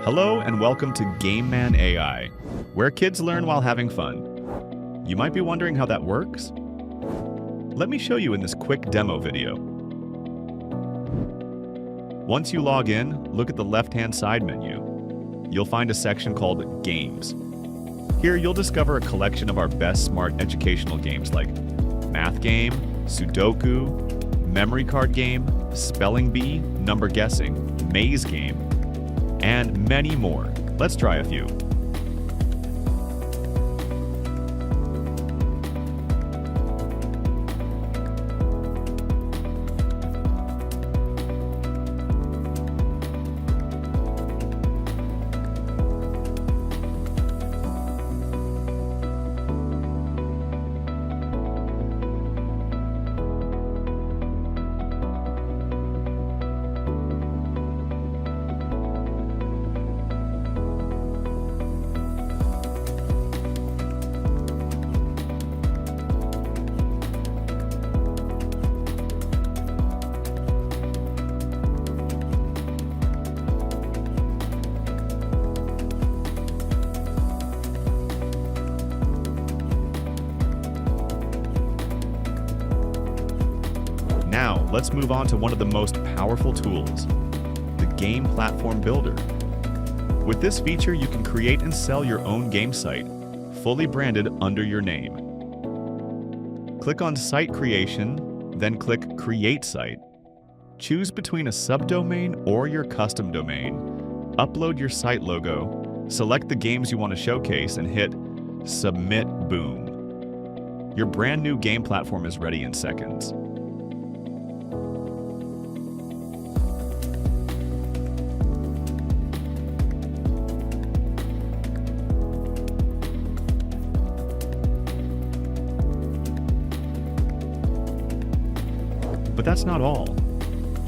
Hello and welcome to Gameman AI, where kids learn while having fun. You might be wondering how that works? Let me show you in this quick demo video. Once you log in, look at the left-hand side menu. You'll find a section called Games. Here you'll discover a collection of our best smart educational games like Math Game, Sudoku, Memory Card Game, Spelling Bee, Number Guessing, Maze Game, and many more. Let's try a few. Now, let's move on to one of the most powerful tools, the Game Platform Builder. With this feature, you can create and sell your own game site, fully branded under your name. Click on Site Creation, then click Create Site. Choose between a subdomain or your custom domain. Upload your site logo, select the games you want to showcase, and hit Submit. Boom. Your brand new game platform is ready in seconds. But that's not all.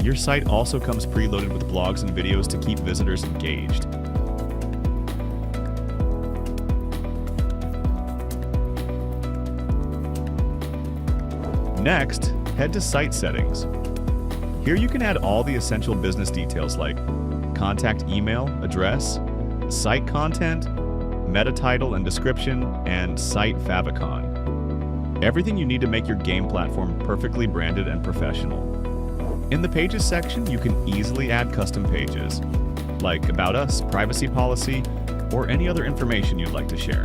Your site also comes preloaded with blogs and videos to keep visitors engaged. Next, head to Site Settings. Here you can add all the essential business details like contact email, address, site content, meta title and description, and site favicon. Everything you need to make your game platform perfectly branded and professional. In the Pages section, you can easily add custom pages, like About Us, Privacy Policy, or any other information you'd like to share.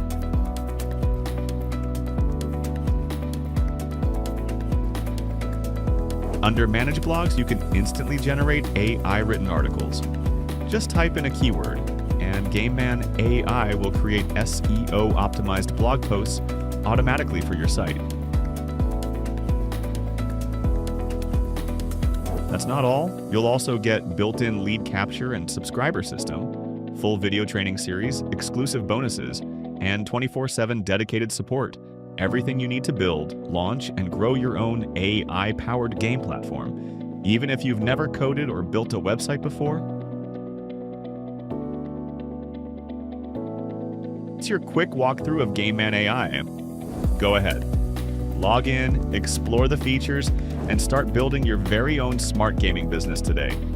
Under Manage Blogs, you can instantly generate AI-written articles. Just type in a keyword, and Gameman AI will create SEO-optimized blog posts automatically for your site. That's not all. You'll also get built-in lead capture and subscriber system, full video training series, exclusive bonuses, and 24/7 dedicated support. Everything you need to build, launch, and grow your own AI-powered game platform, even if you've never coded or built a website before. It's your quick walkthrough of Gameman AI. Go ahead, log in, explore the features, and start building your very own smart gaming business today.